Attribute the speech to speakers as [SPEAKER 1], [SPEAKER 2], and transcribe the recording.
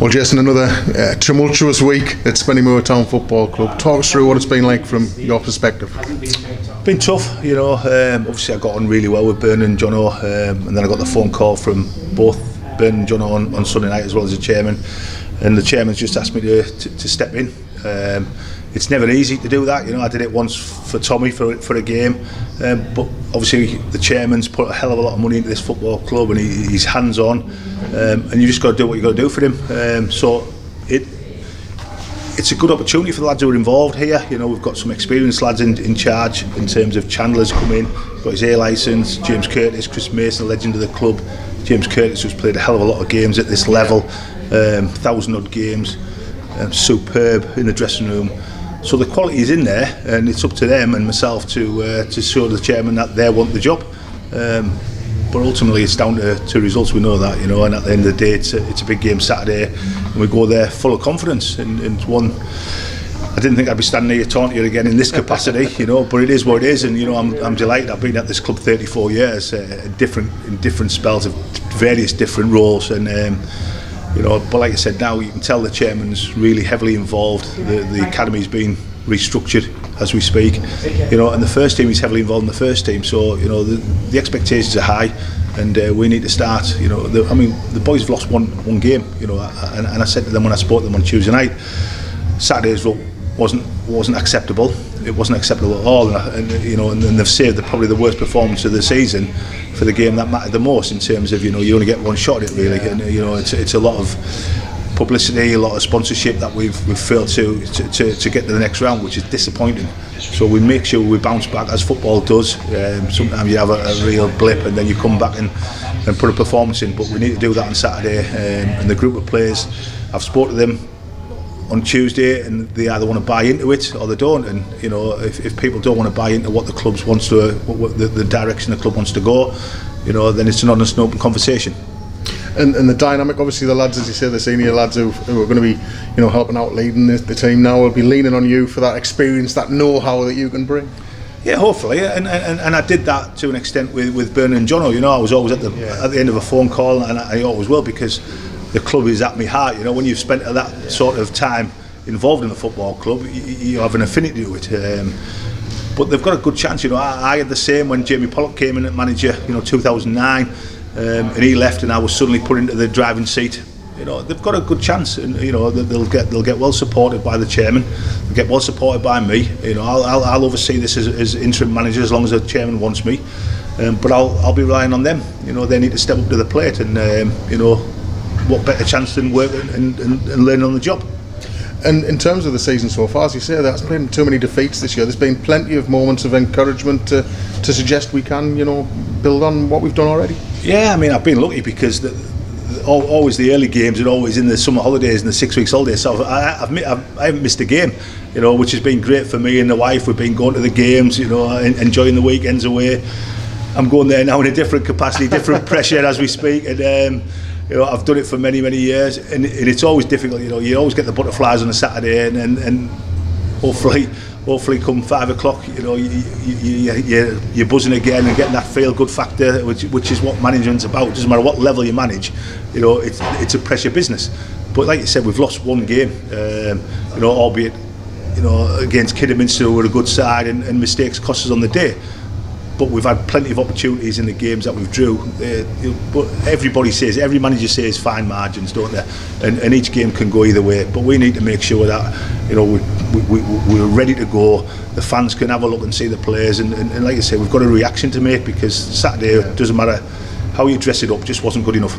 [SPEAKER 1] Well, Jason, another tumultuous week at Spennymoor Town Football Club. Talk us through what it's been like from your perspective.
[SPEAKER 2] Been tough, you know. Obviously I got on really well with Bern and Jono, and then I got the phone call from both Bern and Jono on Sunday night, as well as the chairman, and the chairman's just asked me to step in. It's never easy to do that, you know. I did it once for Tommy for a game, but obviously the chairman's put a hell of a lot of money into this football club, and he's hands on, and you just got to do what you got to do for him. So it's a good opportunity for the lads who are involved here. You know, we've got some experienced lads in charge in terms of Chandler's come in, got his A licence, James Curtis, Chris Mason, a legend of the club. James Curtis, who's played a hell of a lot of games at this level, 1,000 odd games, superb in the dressing room. So the quality is in there, and it's up to them and myself to show the chairman that they want the job. But ultimately it's down to results, we know that, you know, and at the end of the day it's a big game Saturday, and we go there full of confidence, and one, I didn't think I'd be standing here talking to you again in this capacity, you know, but it is what it is, and you know, I'm delighted. I've been at this club 34 years, in different spells of various different roles, and you know, but like I said, now you can tell the chairman's really heavily involved. The academy's been restructured as we speak, you know, and the first team is heavily involved in the first team. So you know, the expectations are high, and we need to start. You know, the boys have lost one game, you know, and I said to them when I spoke to them on Tuesday night, Saturday's result wasn't acceptable. It wasn't acceptable at all, and you know, and they've saved probably the worst performance of the season for the game that mattered the most, in terms of, you know, you only get one shot at it really, and you know, it's a lot of publicity, a lot of sponsorship that we've failed to get to the next round, which is disappointing. So we make sure we bounce back, as football does. Sometimes you have a real blip and then you come back and put a performance in, but we need to do that on Saturday. And the group of players, I've spoken to them on Tuesday, and they either want to buy into it or they don't. And you know, if people don't want to buy into what the club wants to, what the direction the club wants to go, you know, then it's an honest and open conversation.
[SPEAKER 1] And the dynamic, obviously the lads, as you say, the senior lads who are going to be, you know, helping out, leading the team now, will be leaning on you for that experience, that know-how that you can bring.
[SPEAKER 2] Yeah, hopefully, and I did that to an extent with Bern and Jono. You know, I was always at the end of a phone call, and I always will, because the club is at my heart. You know, when you've spent that sort of time involved in the football club, you have an affinity to it. But they've got a good chance. You know, I had the same when Jamie Pollock came in at manager, you know, 2009, and he left, and I was suddenly put into the driving seat. You know, they've got a good chance, and you know, they'll get well supported by the chairman, they'll get well supported by me. You know, I'll oversee this as interim manager as long as the chairman wants me, but I'll be relying on them. You know, they need to step up to the plate, and you know, what better chance than working and learning on the job.
[SPEAKER 1] And in terms of the season so far, as you say, there's been too many defeats this year. There's been plenty of moments of encouragement to suggest we can, you know, build on what we've done already.
[SPEAKER 2] Yeah, I mean, I've been lucky because always the early games and always in the summer holidays and the 6 weeks holidays. So I haven't missed a game, you know, which has been great for me and the wife. We've been going to the games, you know, enjoying the weekends away. I'm going there now in a different capacity, different pressure as we speak, and you know, I've done it for many you,s and it's always difficult. You know, you always get the butterflies on a Saturday, and hopefully come 5 o'clock, you know, you're buzzing again and getting that feel-good factor, which is what management's about. It doesn't matter what level you manage, you know, it's a pressure business. But like you said, we've lost one game, you know, albeit, you know, against Kidderminster, who were a good side, and mistakes cost us on the day. But we've had plenty of opportunities in the games that we've drew. But every manager says fine margins, don't they? And each game can go either way. But we need to make sure that, you know, we're ready to go. The fans can have a look and see the players. And like I say, we've got a reaction to make, because Saturday, doesn't matter how you dress it up, just wasn't good enough.